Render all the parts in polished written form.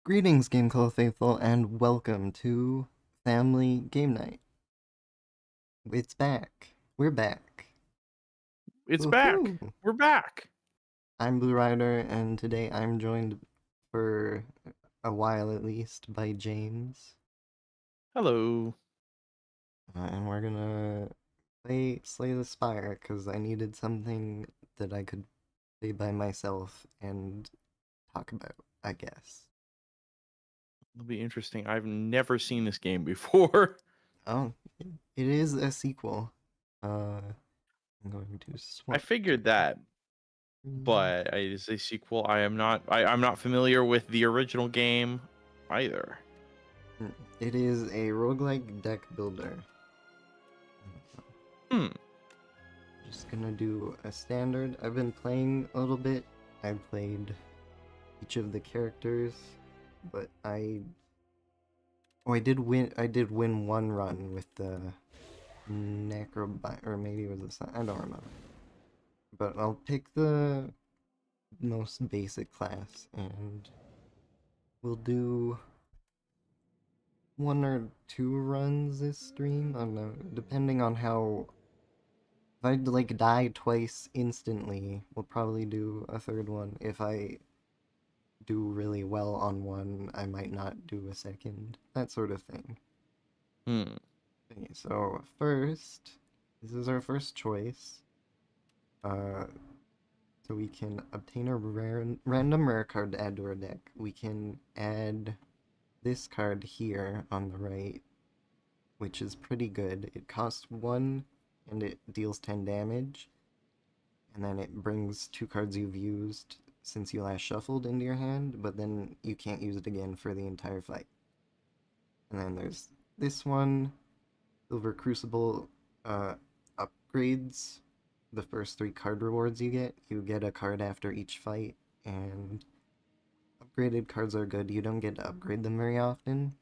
Greetings, GameCola faithful, and welcome to Family Game Night. It's back. We're back. It's back. Woohoo! We're back. I'm Blue Rider, and today I'm joined for a while at least by James. Hello. And we're gonna play Slay the Spire, because I needed something that I could play by myself and talk about, I guess. It'll be interesting. I've never seen this game before. Oh, it is a sequel. I'm going to I swap. figured that, but it's a sequel. I'm not familiar with the original game either. It is a roguelike deck builder. Hmm. Just gonna do a standard. I've been playing a little bit. I played each of the characters, but I did win one run with the Necrobi, or maybe it was the Sun. I don't remember. But I'll pick the most basic class, and we'll do one or two runs this stream. I don't know, depending on how. If I like die twice instantly, we'll probably do a third one. If I do really well on one, I might not do a second. That sort of thing. Hmm. Okay, so first, this is our first choice. Uh, so we can obtain a random rare card to add to our deck. We can add this card here on the right, which is pretty good. It costs 1 and it deals 10 damage. And then it brings 2 cards you've used since you last shuffled into your hand, but then you can't use it again for the entire fight. And then there's this one, Silver Crucible, upgrades the first 3 card rewards you get. You get a card after each fight, and upgraded cards are good. You don't get to upgrade them very often.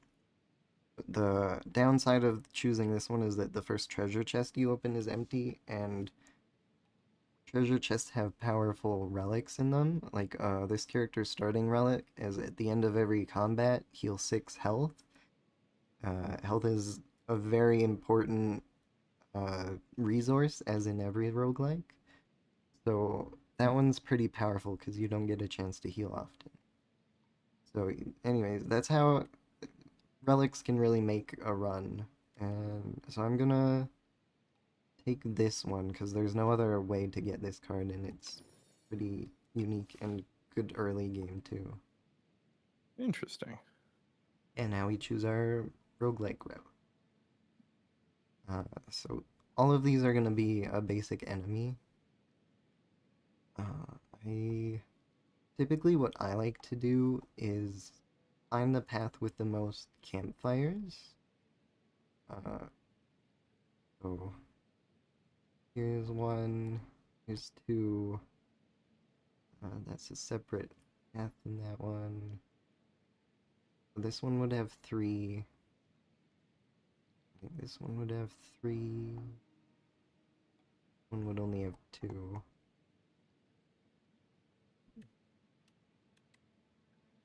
The downside of choosing this one is that the first treasure chest you open is empty, and treasure chests have powerful relics in them. Like, this character's starting relic is at the end of every combat, heal 6 health. Health is a very important resource, as in every roguelike. So that one's pretty powerful because you don't get a chance to heal often. So anyways, that's how relics can really make a run. And so I'm gonna take this one because there's no other way to get this card, and it's pretty unique and good early game too. Interesting. And now we choose our roguelike route. So all of these are going to be a basic enemy. I typically what I like to do is find the path with the most campfires. So here's one, here's two. That's a separate path than that one. This one would have 3. I think this one would have 3. One would only have 2.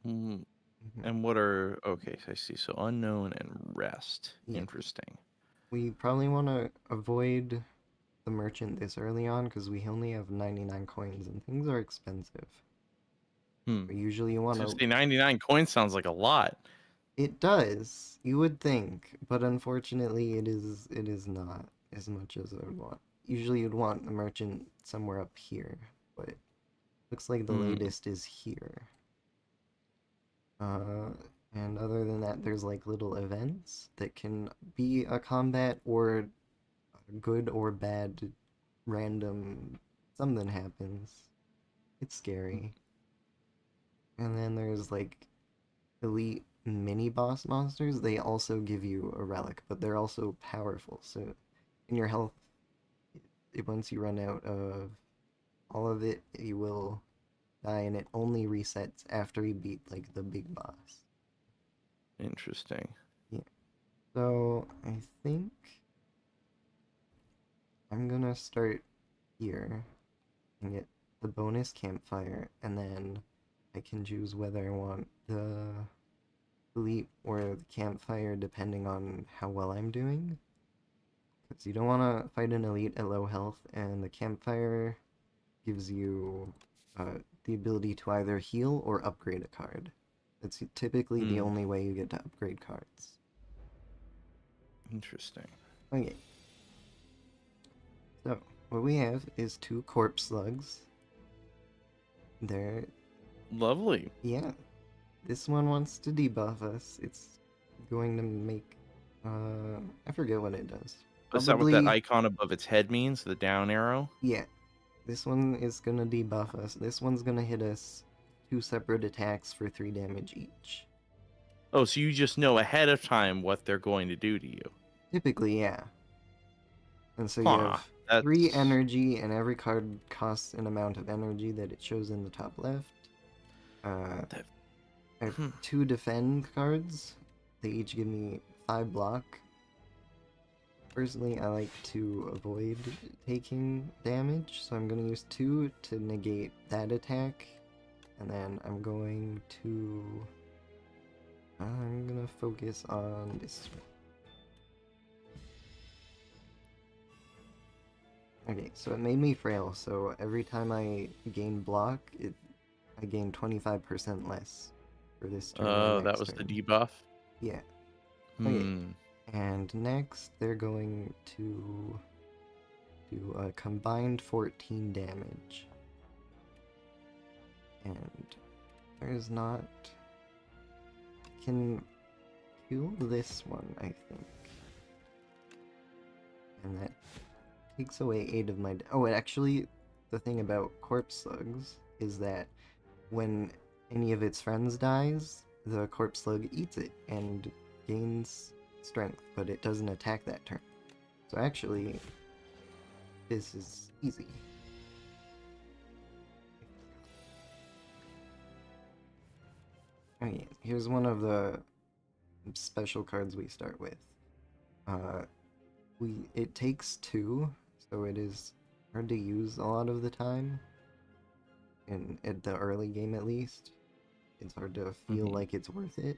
Hmm. And what are okay? I see. So unknown and rest. Yeah. Interesting. We probably want to avoid the merchant this early on because we only have 99 coins and things are expensive. Hmm. But usually you want to. 99 coins sounds like a lot. It does. You would think, but unfortunately, it is not as much as I would want. Usually, you'd want the merchant somewhere up here, but looks like the Hmm. latest is here. Uh, and other than that, there's like little events that can be a combat or good or bad random something happens. It's scary. And then there's like elite mini boss monsters. They also give you a relic, but they're also powerful. So in your health, once you run out of all of it, you will die, and it only resets after you beat like the big boss. Interesting. Yeah. So I think I'm gonna start here and get the bonus campfire, and then I can choose whether I want the elite or the campfire depending on how well I'm doing. Because you don't want to fight an elite at low health, and the campfire gives you the ability to either heal or upgrade a card. It's typically the only way you get to upgrade cards. Interesting. Okay. So, what we have is 2 corpse slugs. They're... Lovely. Yeah. This one wants to debuff us. It's going to make... I forget what it does. Is that what that Probably... icon above its head means? The down arrow? Yeah. This one is gonna debuff us. This one's gonna hit us 2 separate attacks for 3 damage each. Oh, so you just know ahead of time what they're going to do to you. Typically, yeah. And so you Huh. have That's... 3 energy, and every card costs an amount of energy that it shows in the top left. I have 2 defend cards. They each give me 5 block. Personally, I like to avoid taking damage, so I'm going to use 2 to negate that attack. And then I'm going to focus on this one. Okay, so it made me frail, so every time I gain block, I gain 25% less for this turn. Oh, and that next was turn. the debuff? Yeah. Okay. And next, they're going to do a combined 14 damage. And there's not... Can kill this one, I think. And that takes away 8 of my... Oh, and actually, the thing about corpse slugs is that when any of its friends dies, the corpse slug eats it and gains strength, but it doesn't attack that turn. So actually, this is easy. Okay, here's one of the special cards we start with. It takes 2, so it is hard to use a lot of the time. At the early game, at least, it's hard to feel like it's worth it.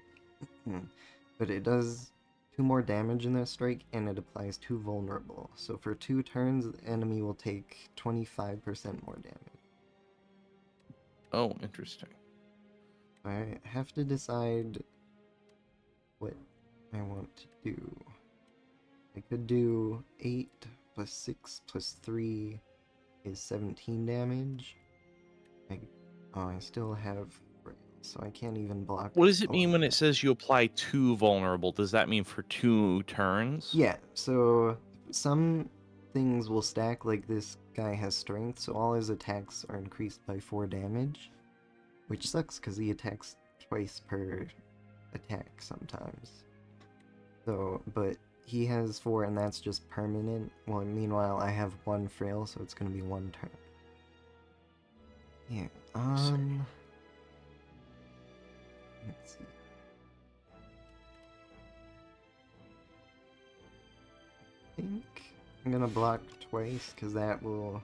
But it does 2 more damage in this strike, and it applies 2 vulnerable. So for 2 turns, the enemy will take 25% more damage. Oh, interesting. I have to decide what I want to do. I could do 8 plus 6 plus 3 is 17 damage. I still have frail, so I can't even block. What does it mean when it says you apply 2 vulnerable? Does that mean for 2 turns? Yeah, so some things will stack, like this guy has strength, so all his attacks are increased by 4 damage. Which sucks, because he attacks twice per attack sometimes. So, but he has 4, and that's just permanent. Well, meanwhile, I have 1 frail, so it's gonna be 1 turn. Yeah, let's see. I think I'm gonna block twice, because that will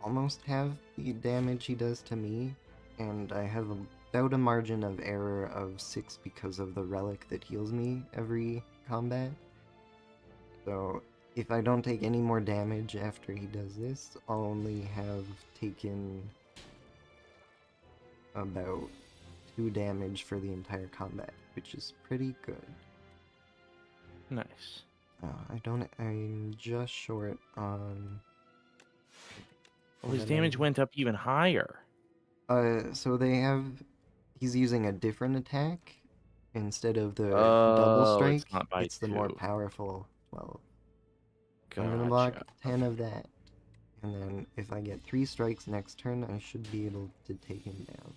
almost have the damage he does to me, and I have about a margin of error of 6 because of the relic that heals me every combat. So if I don't take any more damage after he does this, I'll only have taken about 2 damage for the entire combat, which is pretty good. Nice. I'm just short on... Well, his damage went up even higher. So he's using a different attack instead of the double Oh, strike. it's not by It's the more 2. powerful 12. Gotcha. I'm gonna block 10 of that, and then if I get 3 strikes next turn, I should be able to take him down.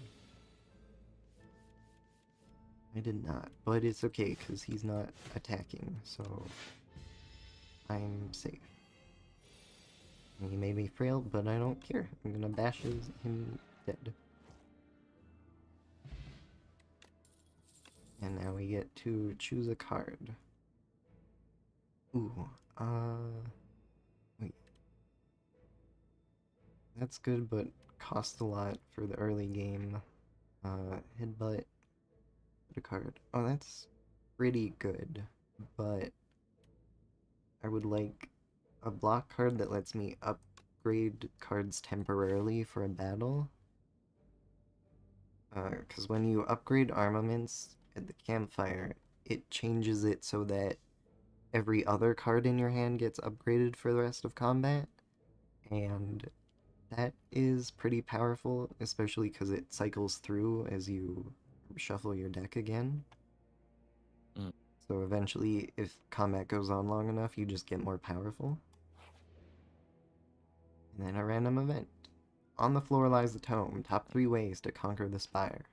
I did not, but it's okay because he's not attacking, so I'm safe. He may be frail, but I don't care. I'm gonna bash him dead. And now we get to choose a card. Ooh, wait. That's good, but costs a lot for the early game. Headbutt Put a card. Oh, that's pretty good, but I would like a block card that lets me upgrade cards temporarily for a battle. Because when you upgrade armaments at the campfire, it changes it so that every other card in your hand gets upgraded for the rest of combat, and that is pretty powerful, especially because it cycles through as you shuffle your deck again. Mm. So eventually, if combat goes on long enough, you just get more powerful. And then a random event. On the floor lies the tome, top 3 ways to conquer the Spire.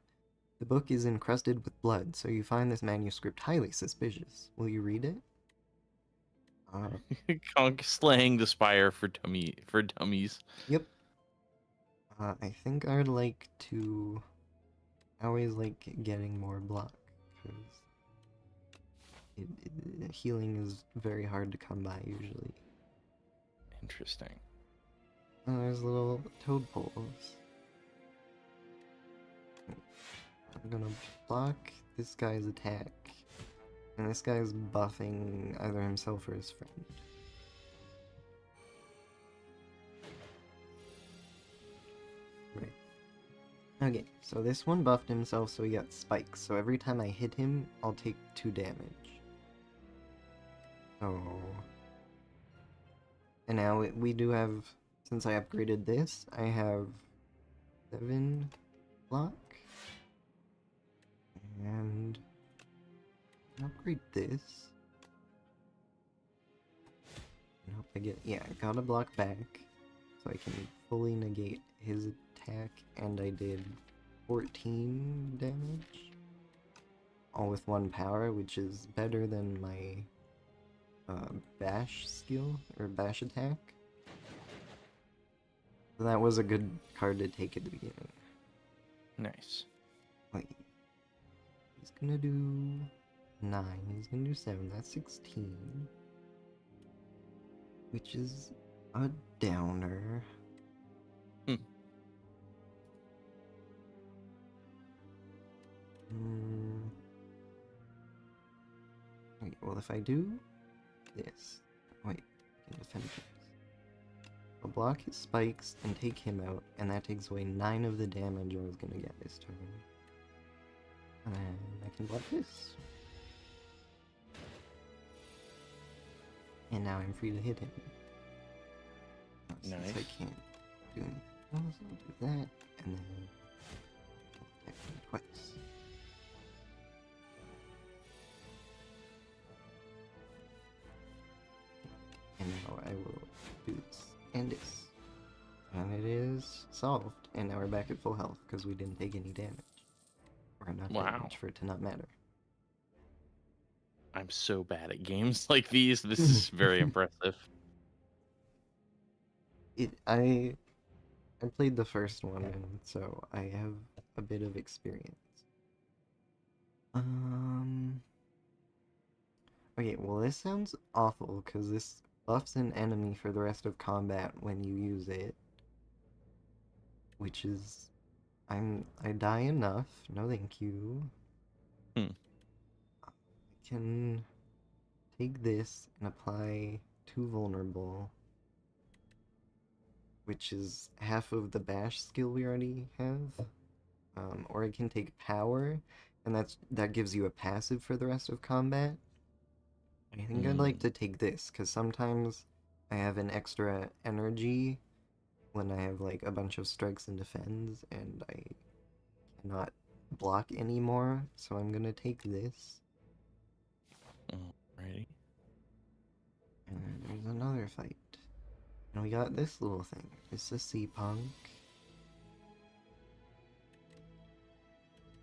The book is encrusted with blood, so you find this manuscript highly suspicious. Will you read it? Slaying the Spire for dummies. Yep. I think I'd like to... I always like getting more block, because healing is very hard to come by, usually. Interesting. Oh, there's little toad poles. I'm gonna block this guy's attack. And this guy's buffing either himself or his friend. Right. Okay, so this one buffed himself, so he got spikes. So every time I hit him, I'll take 2 damage. Oh. And now we do have, since I upgraded this, I have 7 block. And upgrade this. I hope I get, yeah, I got a block back. So I can fully negate his attack, and I did 14 damage. All with 1 power, which is better than my bash skill, or bash attack. So that was a good card to take at the beginning. Nice. Wait. He's gonna do 9, he's gonna do 7, that's 16. Which is a downer. Hmm. Wait, well if I do this... Wait, I can defend this. I'll block his spikes and take him out, and that takes away 9 of the damage I was gonna get this turn. And then I can block this. And now I'm free to hit him. Oh, since Nice. I can't do anything else, I'll do that, and then I'll attack him twice. And now I will do this and this. And it is solved. And now we're back at full health because we didn't take any damage. Or enough damage for it to not matter. I'm so bad at games like these. This is very impressive. I played the first one, and so I have a bit of experience. Okay, well this sounds awful because this buffs an enemy for the rest of combat when you use it. Which is... I die enough. No thank you. Hmm. I can take this and apply 2 vulnerable. Which is half of the bash skill we already have. Or I can take power, and that gives you a passive for the rest of combat. I think I'd like to take this, because sometimes I have an extra energy when I have like a bunch of strikes and defends, and I cannot block anymore, so I'm gonna take this. Alrighty. And then there's another fight. And we got this little thing. It's a sea punk.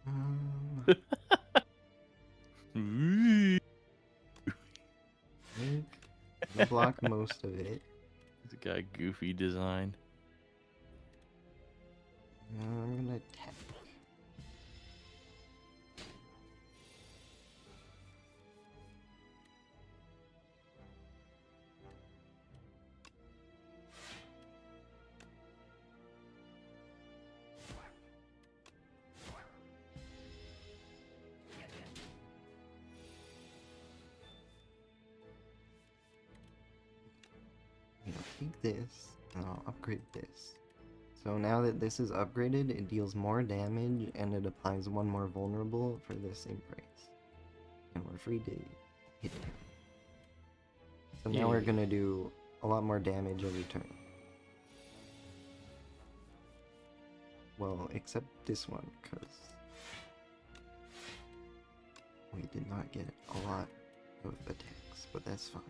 I think I'll block most of it. It's got goofy design. I'm gonna attack. take this and I'll upgrade this. So now that this is upgraded, it deals more damage and it applies one more vulnerable for the same price. And we're free to hit it. So now we're gonna do a lot more damage every turn. Well, except this one, because we did not get a lot of attacks, but that's fine.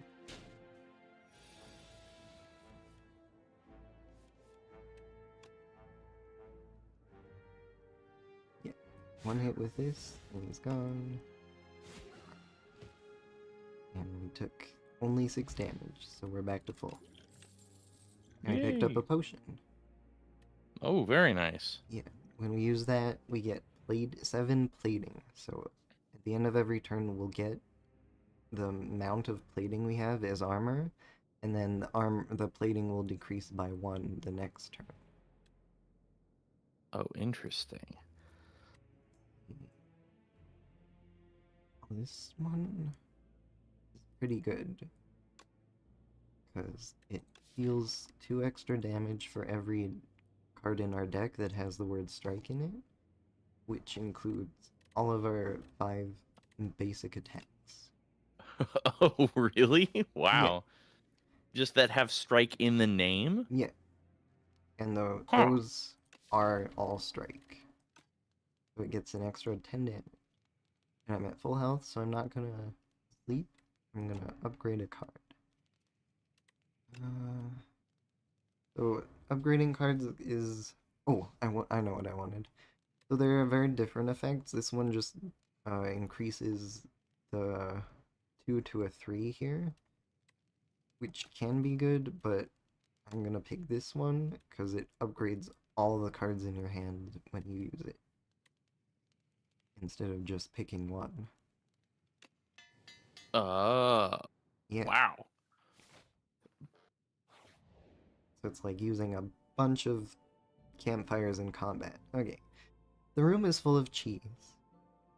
Yeah, one hit with this, and he's gone. And we took only 6 damage, so we're back to full. And I picked up a potion. Oh, very nice. Yeah, when we use that, we get 7 plating. So at the end of every turn, we'll get the amount of plating we have as armor, and then the plating will decrease by 1 the next turn. Oh, interesting. This one is pretty good because it deals 2 extra damage for every card in our deck that has the word strike in it, which includes all of our 5 basic attacks. Oh, really? Wow. Yeah. Just that have strike in the name? Yeah. And those are all strike. So it gets an extra 10 damage. And I'm at full health, so I'm not gonna sleep. I'm gonna upgrade a card. So upgrading cards is... Oh, I know what I wanted. So there are very different effects. This one just increases the 2 to a 3 here, which can be good, but I'm gonna pick this one because it upgrades all the cards in your hand when you use it, instead of just picking one. Yeah. Wow. So it's like using a bunch of campfires in combat. Okay. The room is full of cheese.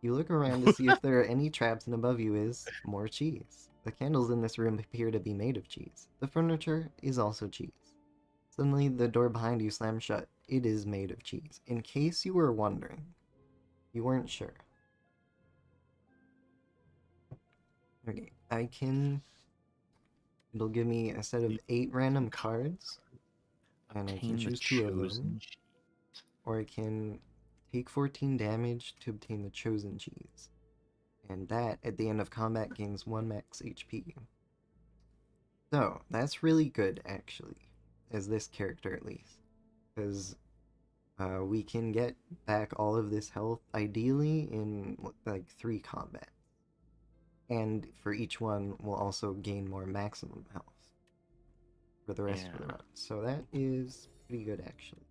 You look around to see if there are any traps, and above you is more cheese. The candles in this room appear to be made of cheese. The furniture is also cheese. Suddenly, the door behind you slams shut. It is made of cheese. In case you were wondering, you weren't sure. Okay, it'll give me a set of 8 random cards, and I can choose 2 of them. Or I can take 14 damage to obtain the chosen cheese. And that, at the end of combat, gains 1 max HP. So, that's really good, actually. As this character, at least. Because we can get back all of this health, ideally, in, like, 3 combats. And for each one, we'll also gain more maximum health for the rest of the run. So that is pretty good, actually.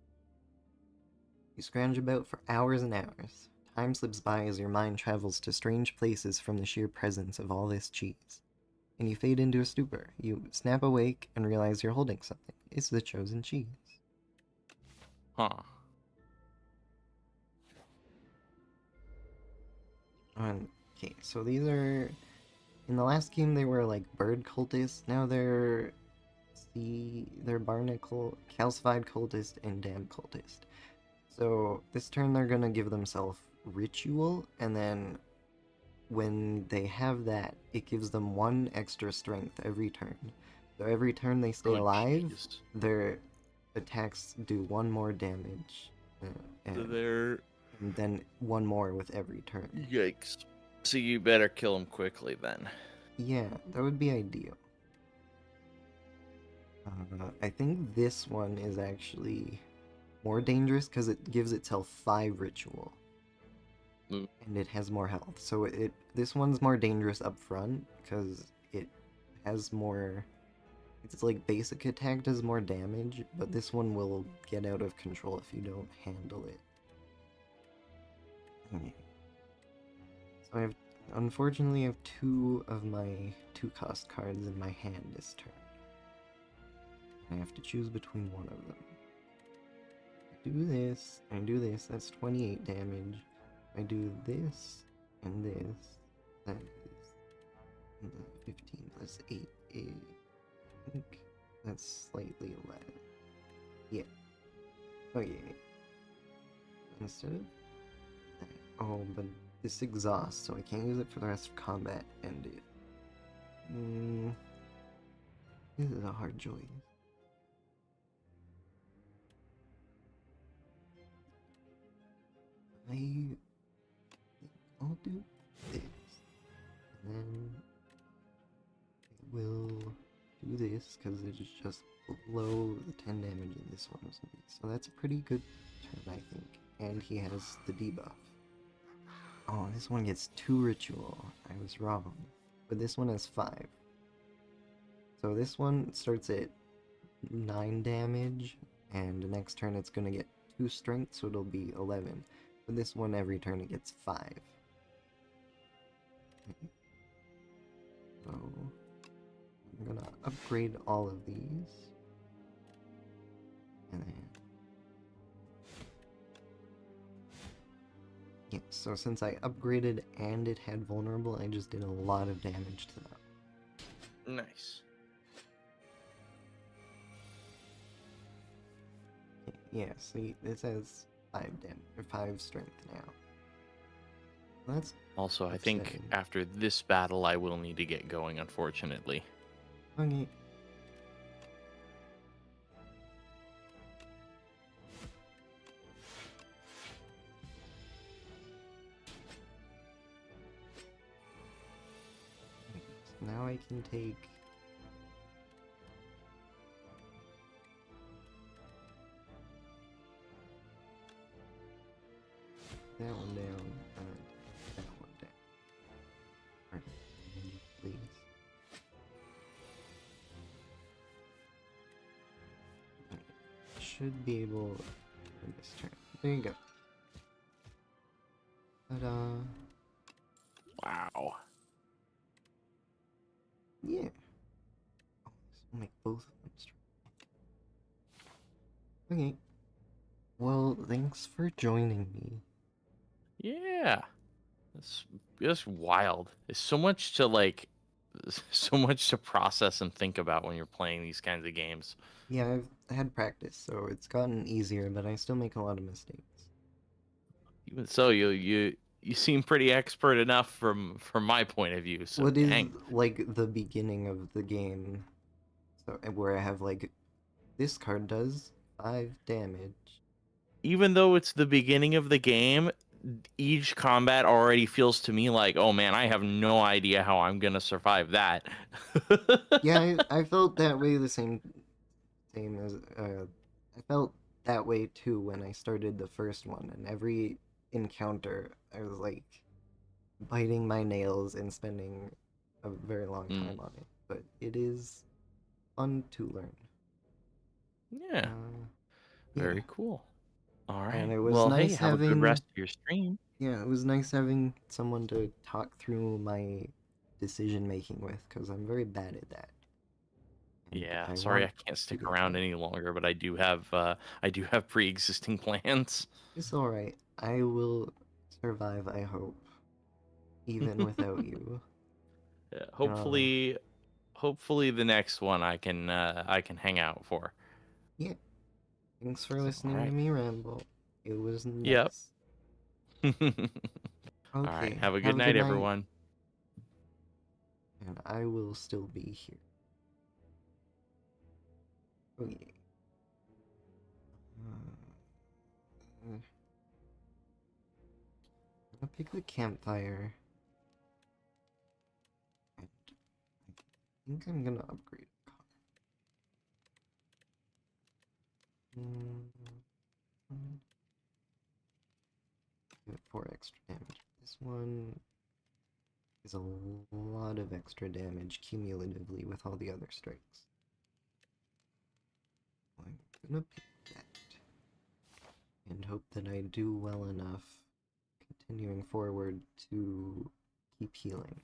You scrounge about for hours and hours. Time slips by as your mind travels to strange places from the sheer presence of all this cheese. And you fade into a stupor. You snap awake and realize you're holding something. It's the chosen cheese. Huh. Okay, so these are... In the last game, they were like bird cultists. Now they're barnacle, calcified cultist, and damned cultist. So this turn they're gonna give themselves ritual, and then when they have that, it gives them 1 extra strength every turn. So every turn they stay alive, their attacks do 1 more damage. And then 1 more with every turn. Yikes. So you better kill them quickly then. Yeah, that would be ideal. I think this one is actually more dangerous because it gives itself 5 ritual. And it has more health. So this one's more dangerous up front because it has more... It's like basic attack does more damage, but this one will get out of control if you don't handle it. Okay. So unfortunately, I have 2 of my 2-cost cards in my hand this turn. I have to choose between one of them. I do this, that's 28 damage. I do this, and this, that is 15 plus 8 is, I think, that's slightly less. Yeah. Oh yeah. Instead of that. Oh, but this exhaust, so I can't use it for the rest of combat, and it... This is a hard choice. I think I'll do this. And then I will do this, because it is just below the 10 damage in this one. So that's a pretty good turn, I think. And he has the debuff. Oh, this one gets 2 ritual. I was wrong. But this one has 5. So this one starts at 9 damage, and the next turn it's gonna get 2 strength, so it'll be 11. But this one, every turn it gets 5. So I'm gonna upgrade all of these. And then... Yeah, so since I upgraded and it had vulnerable, I just did a lot of damage to them. Nice. Yeah, see, this has 5 strength now. That's Also, I think upsetting. after this battle, I will need to get going, unfortunately. Okay. Now I can take... that one down, and that one down. Alright, please. Okay. Should be able for this turn. There you go. Ta-da! Wow. Yeah. Oh, this will make both of them strong. Okay. Well, thanks for joining me. Yeah. It's just wild. There's so much to like, so much to process and think about when you're playing these kinds of games. Yeah, I've had practice, so it's gotten easier, but I still make a lot of mistakes. Even so, you seem pretty expert enough from my point of view. So What is dang. like the beginning of the game? So where I have like this card does 5 damage. Even though it's the beginning of the game, each combat already feels to me like, oh man, I have no idea how I'm gonna survive that. Yeah, I felt that way the same as I felt that way too when I started the first one, and every encounter I was like biting my nails and spending a very long time on it. But it is fun to learn. Yeah. Yeah. Very cool. All And right. it was Well, hey, nice have a good having rest of your stream. yeah, it was nice having someone to talk through my decision making with, because I'm very bad at that. And Yeah, I sorry I want can't to stick get around better. any longer, but I do have pre-existing plans. It's alright. I will survive, I hope, even without you. Yeah, Uh, hopefully the next one I can hang out for. yeah. Thanks for So, all listening to right. me ramble. It was Yep. nice. All right. Okay, Have a good have a good night, night, everyone. and I will still be here. Okay. I'm gonna pick the campfire. And I think I'm gonna upgrade a car. Give it 4 extra damage. This one is a lot of extra damage cumulatively with all the other strikes. I'm gonna pick that. And hope that I do well enough continuing forward to keep healing.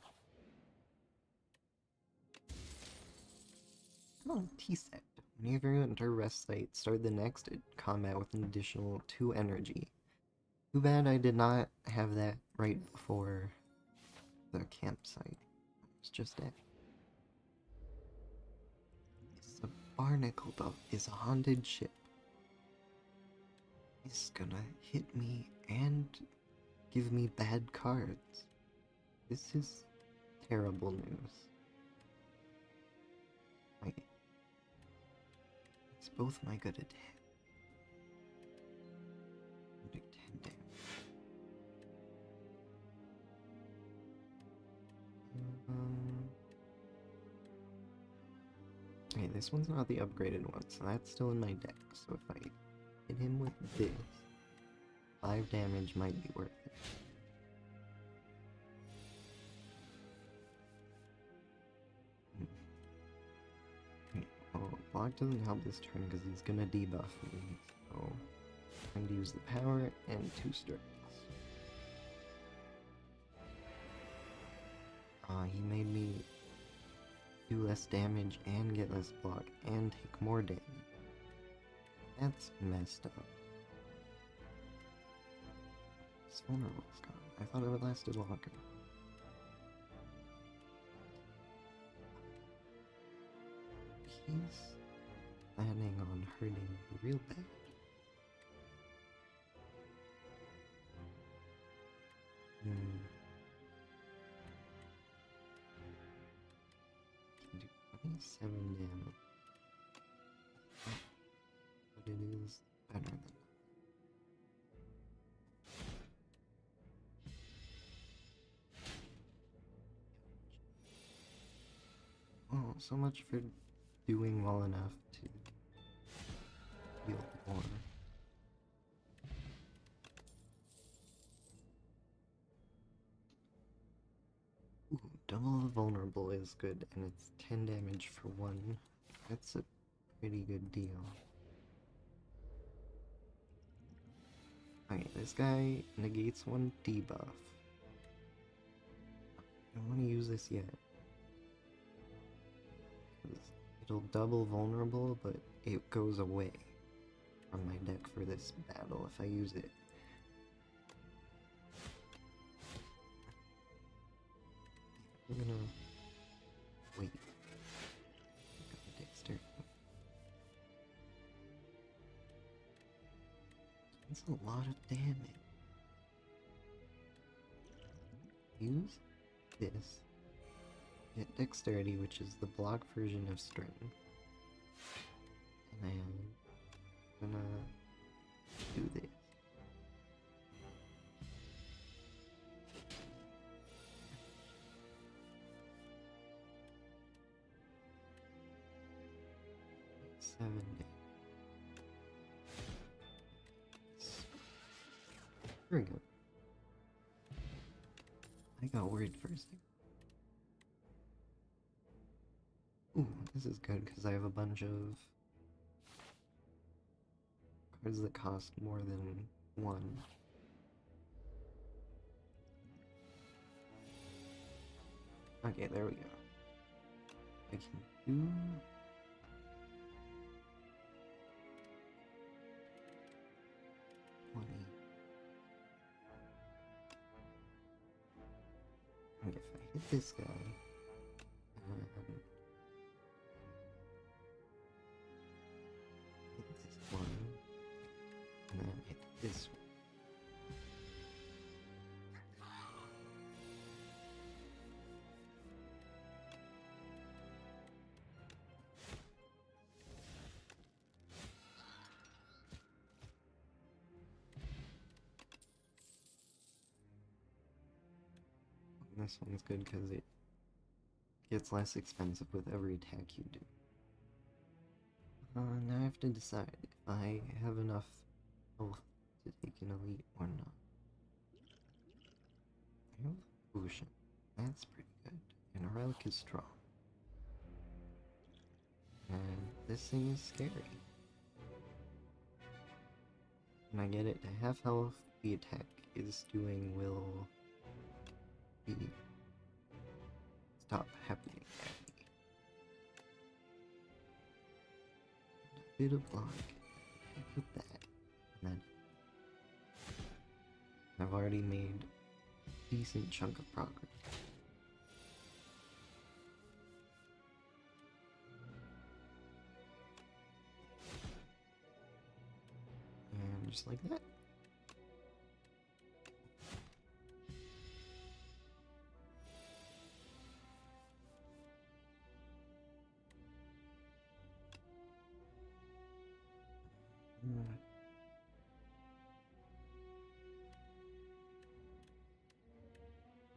Oh, T-set. Whenever you enter rest site, start the next combat with an additional 2 energy. Too bad I did not have that right before the campsite. It's just that. It's a barnacle is a haunted ship. He's gonna hit me and give me bad cards. This is terrible news. Wait. It's both my good attack. Do 10 damage. Okay, this one's not the upgraded one, so that's still in my deck. So if I hit him with this, 5 damage might be worth it. Okay, well, block doesn't help this turn because he's gonna debuff me, so I'm going to use the power and 2 strikes. He made me do less damage and get less block and take more damage. That's messed up. It's vulnerable, Scott. I thought it would last longer. He's planning on hurting me real bad. Can do 27 damage. But it is better than that. Oh, so much for doing well enough to heal more. Ooh, double vulnerable is good, and it's 10 damage for 1. That's a pretty good deal. Okay, this guy negates 1 debuff. I don't want to use this yet. It'll double vulnerable, but it goes away from my deck for this battle if I use it. I'm gonna wait. Dexter. That's a lot of damage. Use this. Get dexterity, which is the block version of string. And then I'm gonna do this. There we go. I got worried for a second. Ooh, this is good because I have a bunch of cards that cost more than 1. Okay, there we go. I can do... Okay, if I hit this guy, and hit this one, and then hit this one. This one's good because it gets less expensive with every attack you do. Now I have to decide if I have enough health to take an elite or not. I have potion. That's pretty good. And a relic is strong. And this thing is scary. When I get it to half health, the attack is doing will be stop happening at me. A bit of block. Put that. And then I've already made a decent chunk of progress. Just like that.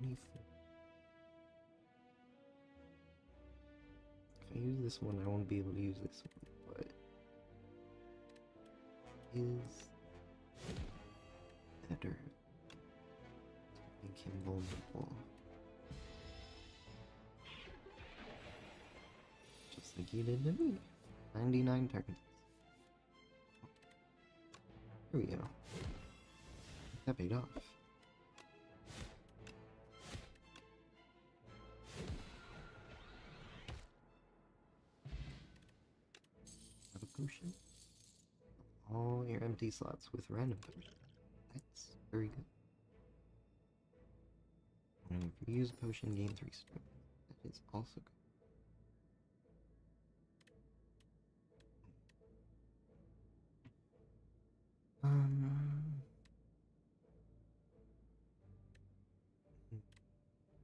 If I use this one, I won't be able to use this one, but is better to make him vulnerable. Just like he did to me. 99 turns. Here we go. That paid off. Have a potion. All your empty slots with random potion. That's very good. And if you use a potion, gain 3 strength. That is also good.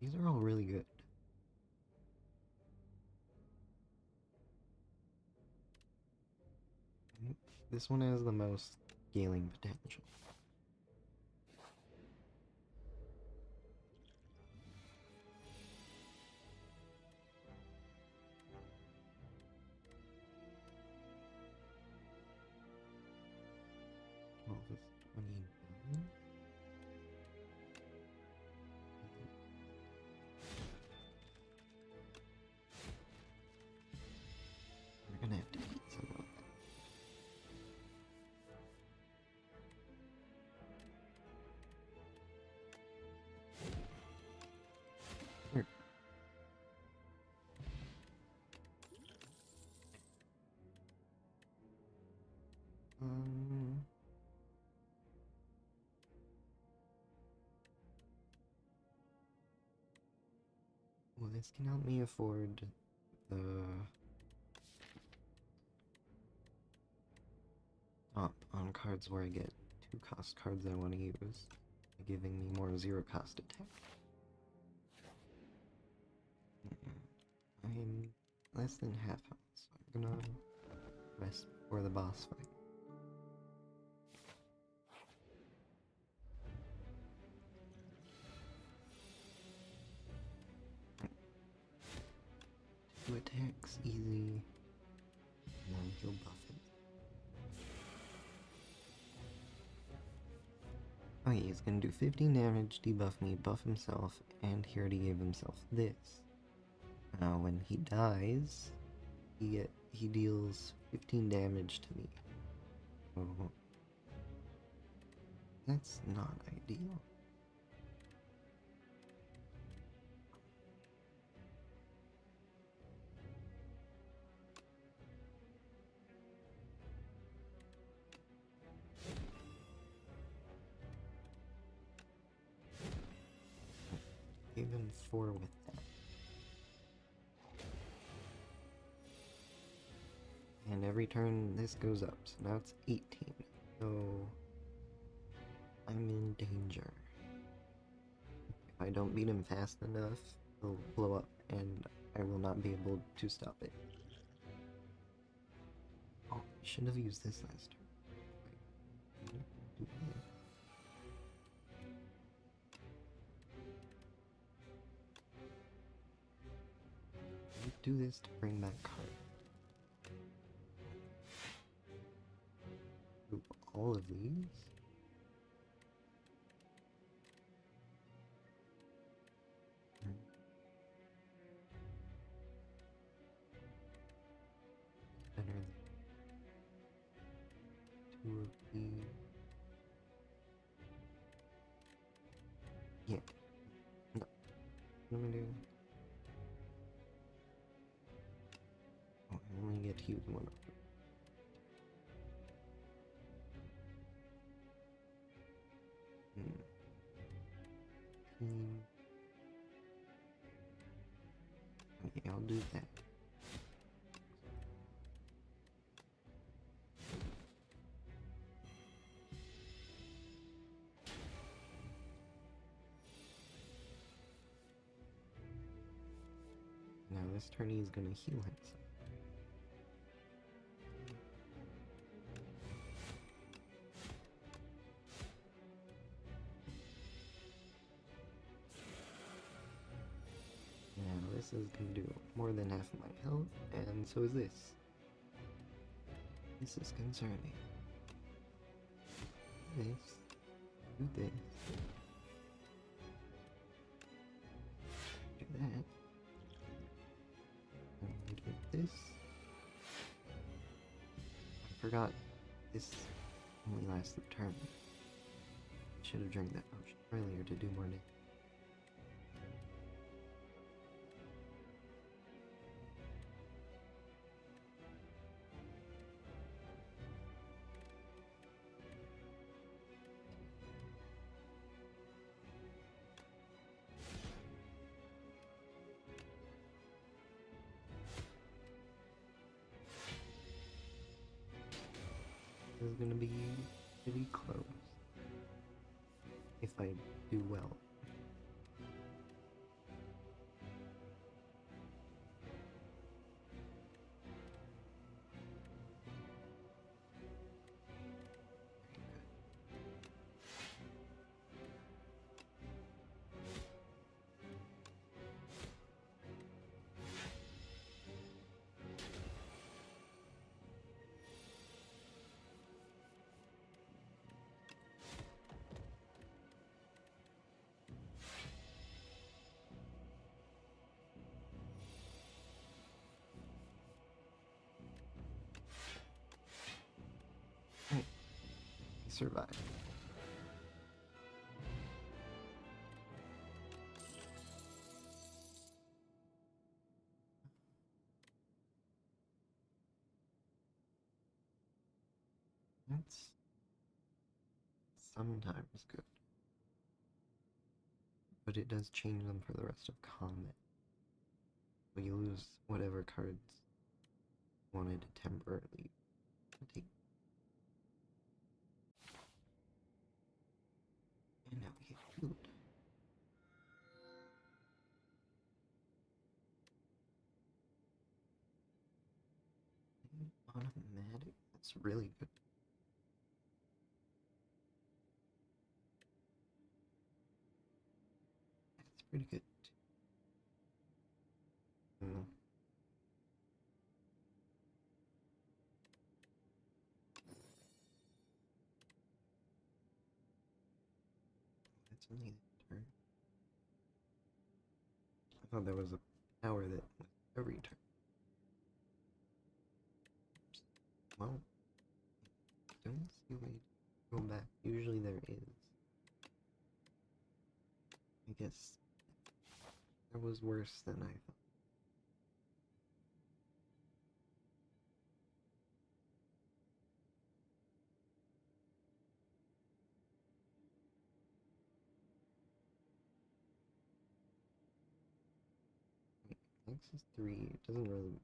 These are all really good. This one has the most scaling potential. Well, this 29. We're gonna have to eat some of that. Here. Well, this can help me afford the top on cards where I get 2 cost cards I want to use, giving me more 0 cost attack. I'm less than half health, so I'm gonna rest before the boss fight. Two attacks, easy, and then he'll buff it. Okay, he's gonna do 15 damage, debuff me, buff himself, and he already gave himself this. Now, when he dies, he deals 15 damage to me. So that's not ideal. Gave him 4 with that. And every turn this goes up, so now it's 18. So I'm in danger. If I don't beat him fast enough, he'll blow up and I will not be able to stop it. Oh, I should have used this last turn. Do this to bring back card. Group all of these. Better than 2 of these. Yeah. No. What am I doing? Oh, I only get to use one of them. Okay, I'll do that. this turn he's gonna heal himself. Now this is gonna do more than half of my health, and so is this. This is concerning. Do this. Do this. Do that. And do this. I forgot this only lasts the turn. Should have drank that potion earlier to do more damage. This is gonna be pretty close. If I do well. Right. I survived. That's sometimes good. But it does change them for the rest of combat. So you lose whatever cards you wanted to temporarily take. And now we get food. Automatic? That's really good. That's pretty good. Mm. That's only that turn. I thought there was a power that was every turn. Well, I don't see a way to go back. Usually there is. I guess that was worse than I thought. X is 3. It doesn't really.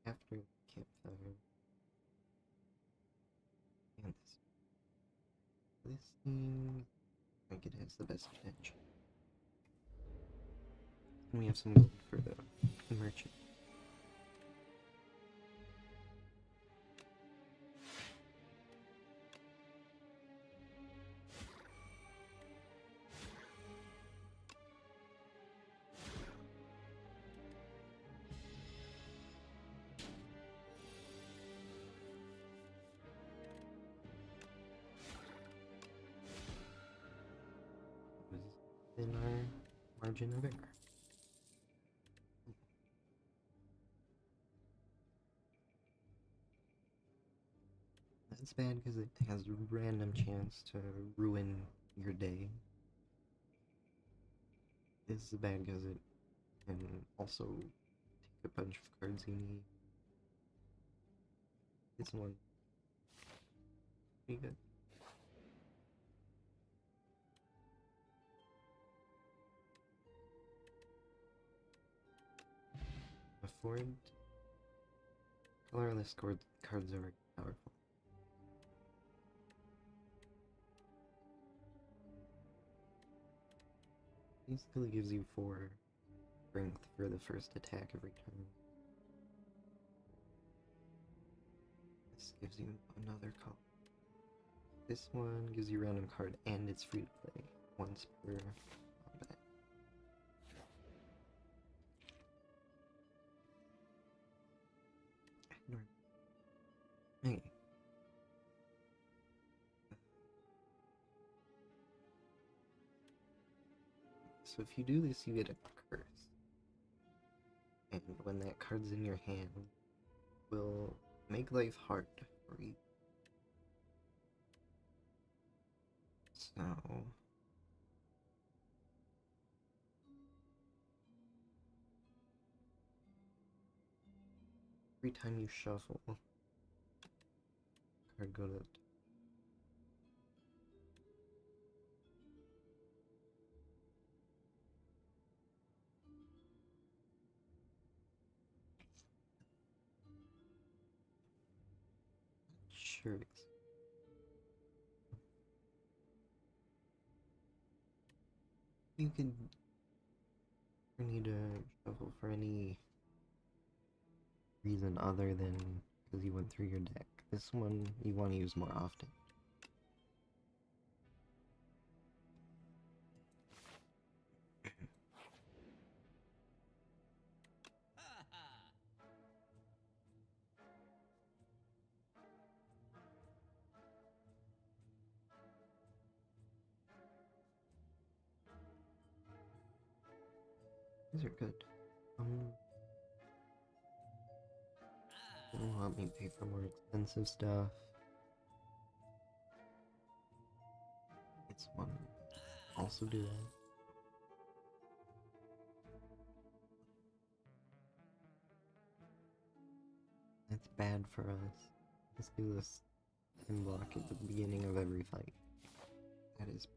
After campfire. And this seems like it has the best potential. And we have some gold for the merchant. In our margin of error. That's bad because it has a random chance to ruin your day. This is bad because it can also take a bunch of cards you need. This one, pretty good. Afford. Colorless cards are powerful. Basically gives you 4 strength for the first attack every turn. This gives you another color. This one gives you a random card and it's free to play once per combat. Okay. So if you do this, you get a curse. And when that card's in your hand, will make life hard for you. So every time you shuffle, card go to sure. You could need to shuffle for any reason other than because you went through your deck. This one you want to use more often. These are good. It'll help me pay for more expensive stuff. It's one. Also do that. That's bad for us. Let's do this and block at the beginning of every fight. That is good.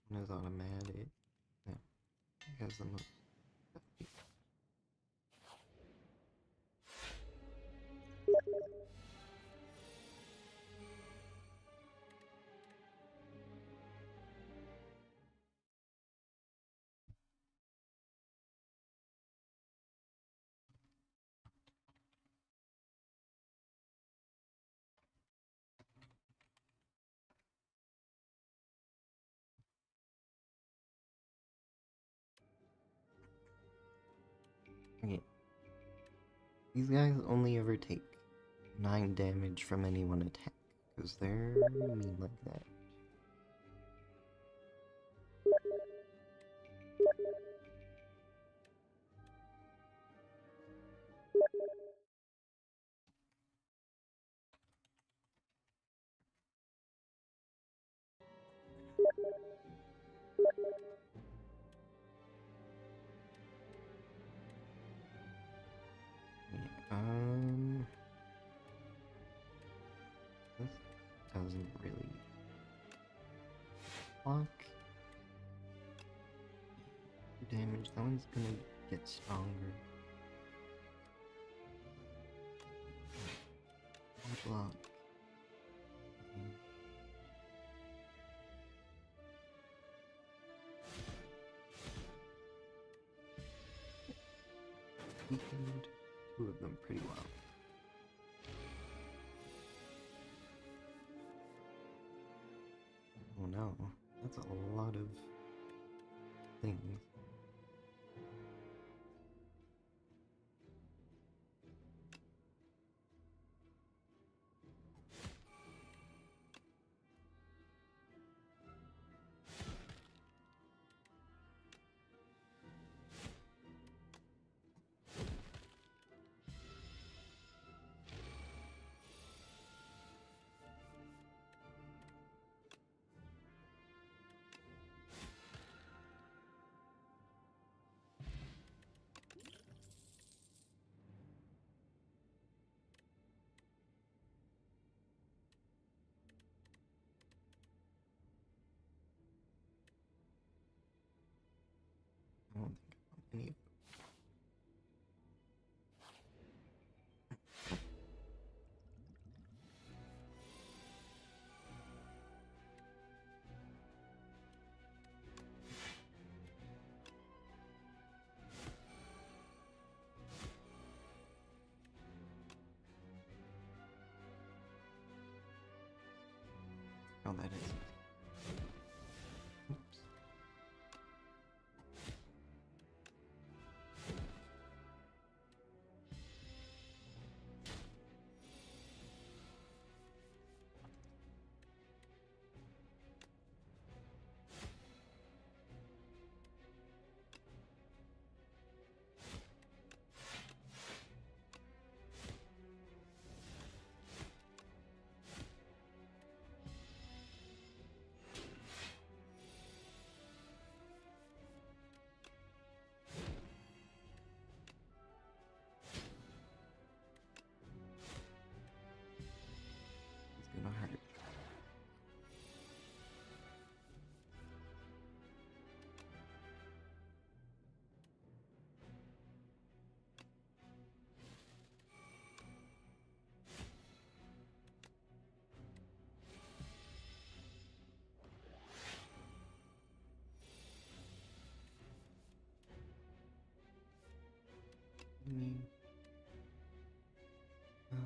One is automatic. Yeah, it has the most. Okay. These guys only ever take 9 damage from any one attack, because they're mean like that. This doesn't really block damage. That one's gonna get stronger. Block. Weakened 2 of them pretty well. Oh no, that's a lot of things. any. Oh, that is. Oops. It's gonna hurt. I mean, um,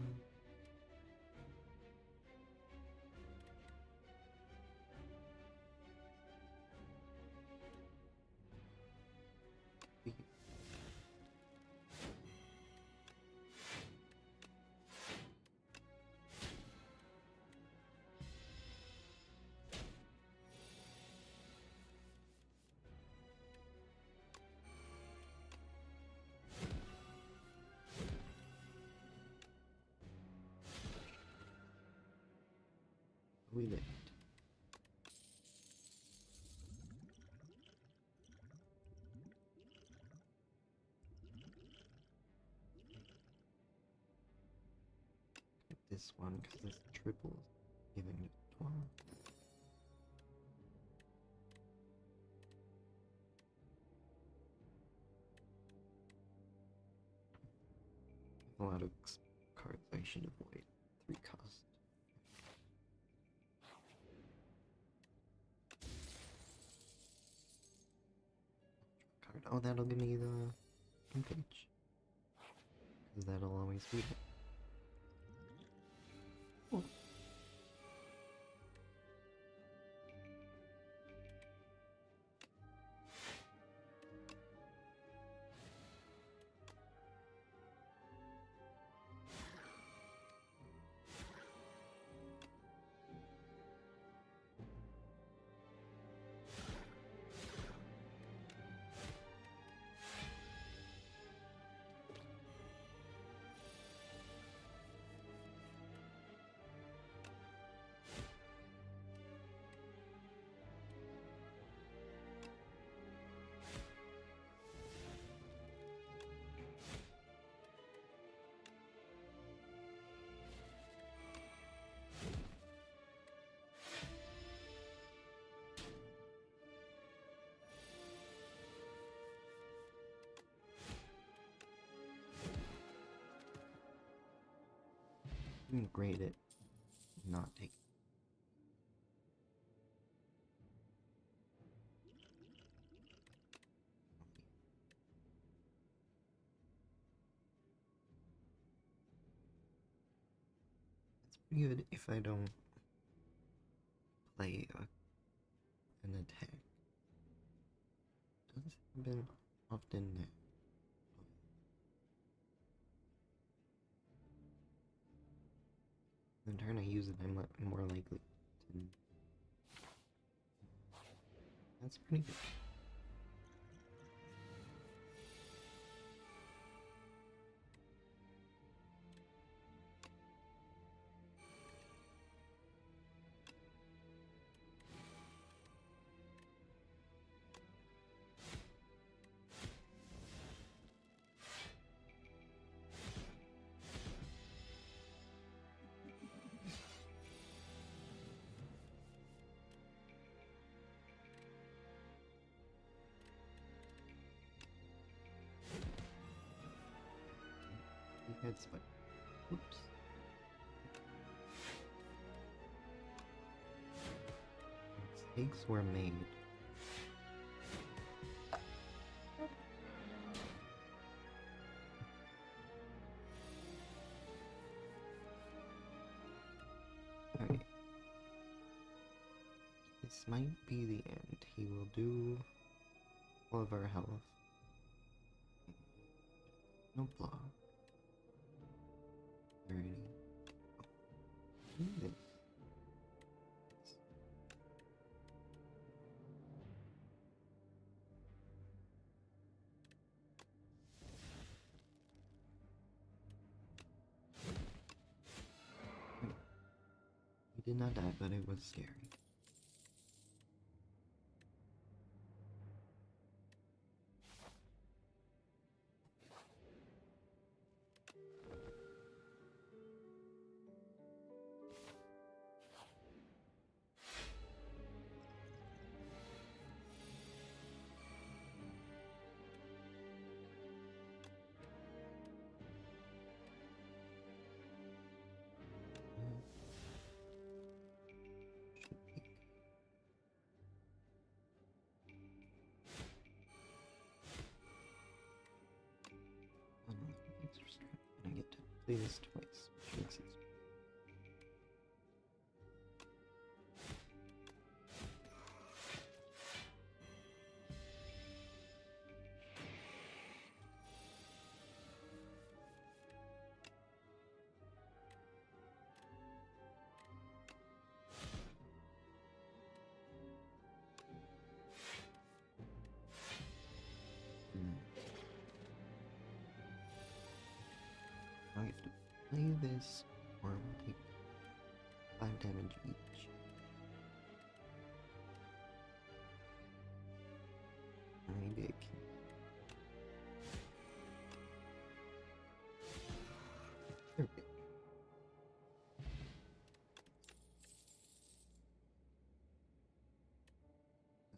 we- we lived. This one because this triple giving it 12. A lot of cards I should avoid. 3 cost. Card. Oh, that'll give me the page. Because that'll always be there. Oh. You can grade it, not take it. It's pretty good if I don't play an attack. Doesn't happen often now. The turn I use it, I'm more likely to. That's pretty good. dead spike. Oops. Mistakes were made. Alright. This might be the end. He will do all of our health. No block. Alrighty. Oh. He did not die, but it was scary. Extra strength, and I get to play this twice, which makes it. I have to play this, or we'll take 5 damage each. Maybe I can. There we go.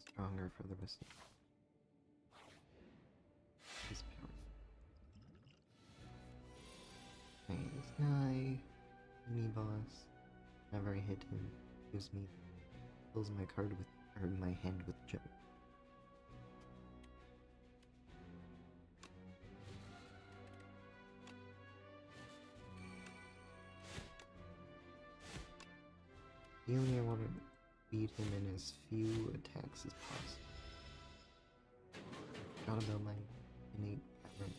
Stronger for the rest of his power. Okay, this guy, mini boss. Whenever I hit him, gives me fills my card with or my hand with gem. Ideally, I want to beat him in as few attacks as possible. Forgot about my innate power.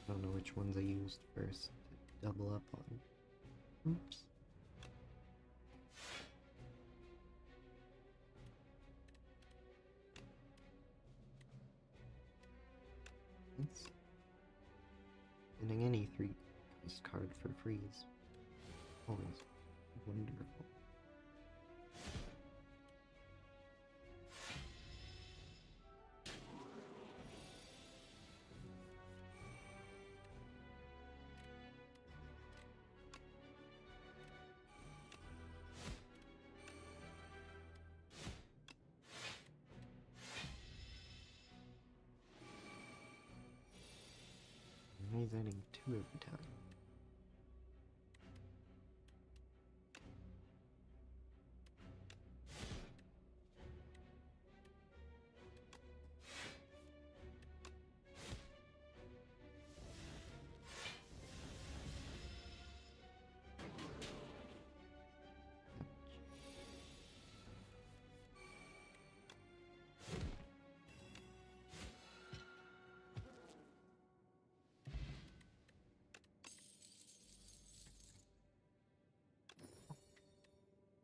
I don't know which ones I used first to double up on. Oops. It's getting any 3-cost card for free is always wonderful. And he's adding 2 every time.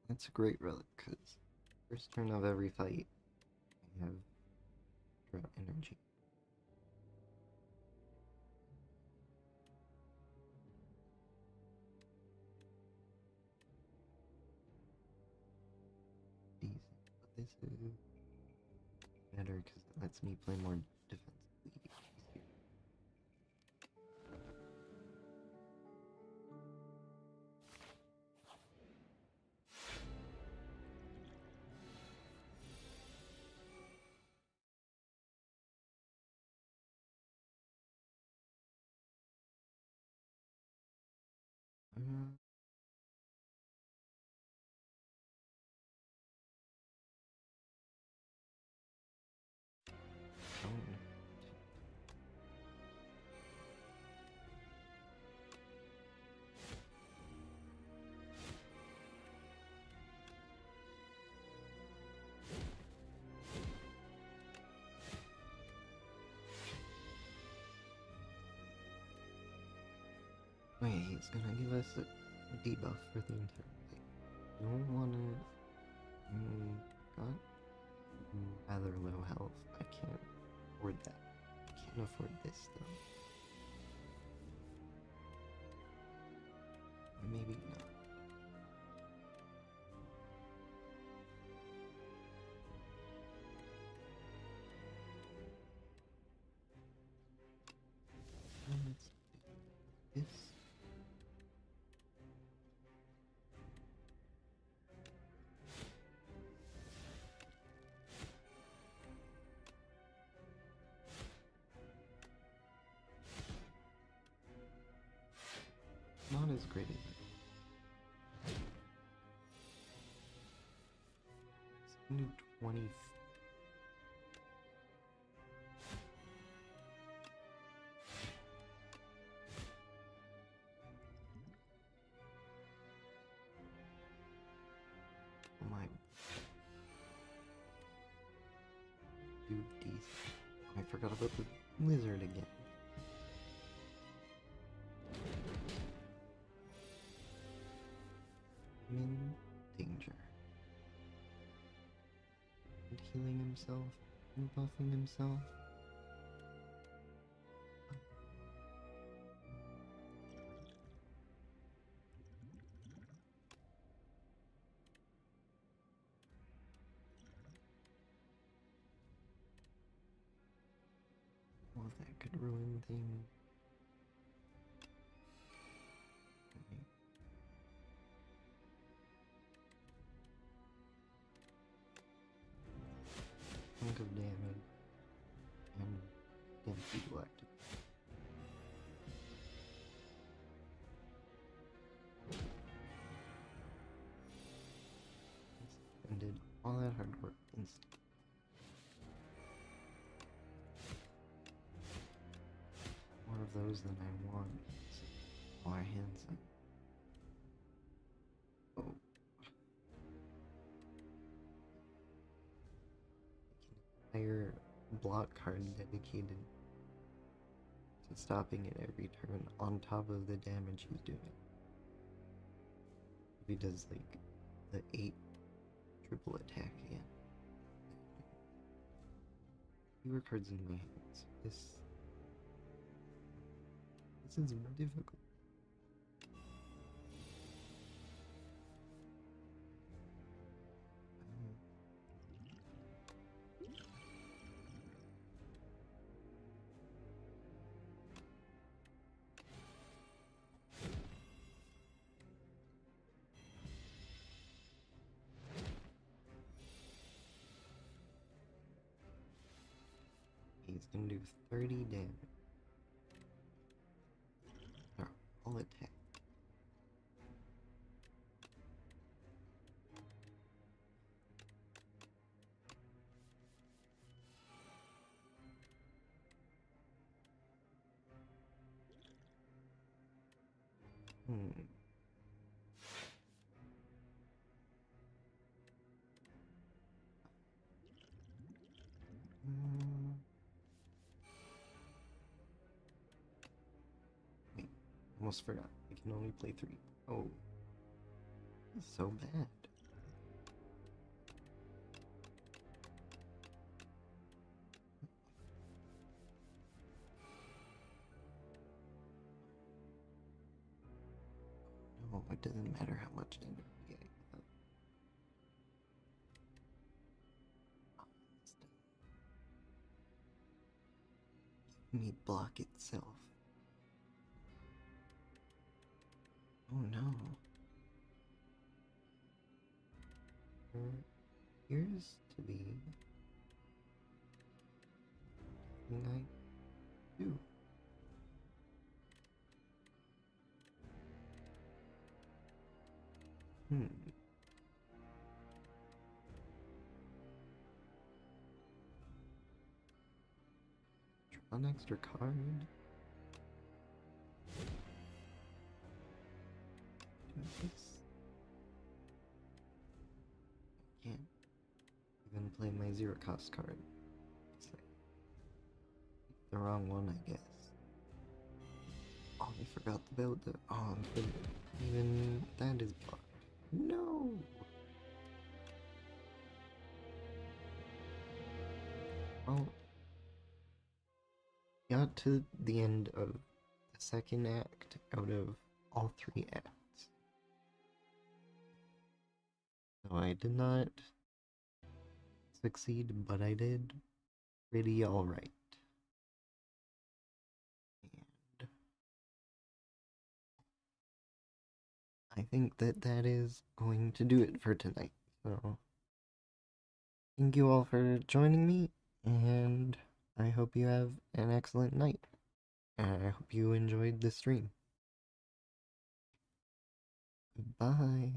That's a great relic, because first turn of every fight, I have drought energy. Decent, but this is better because it lets me play more defensively. Wait, he's gonna give us a debuff for the entire fight. Don't wanna. Got rather low health. I can't afford that. I can't afford this though. Or maybe not. Let's do this. Not as great as it. It's gonna do 20. Oh my. Do decent. I forgot about the lizard again. I'm in danger. And healing himself and buffing himself. Well, that could ruin things. Okay. Chunk of damage and density active. And did all that hard work instantly. More of those than I want. More handsome. Oh. Entire block card dedicated to stopping it every turn on top of the damage he's doing. If he does like the 8 triple attack again. Fewer cards in my hands. This is difficult. He's gonna do 30 damage. Or all attack. Hmm. Wait, almost forgot. I can only play 3. Oh, it's so bad. No, it doesn't matter how much damage you get. Me block itself. Oh no. There appears to be something I do. Hmm. Draw an extra card. Do this. Can't even play my zero cost card. It's like the wrong one, I guess. Oh, I forgot about the. Oh, even that is blocked. No! Oh. Got to the end of the second act out of all 3 acts. So I did not succeed, but I did pretty alright. And I think that that is going to do it for tonight. So, thank you all for joining me, and I hope you have an excellent night. And I hope you enjoyed the stream. Bye.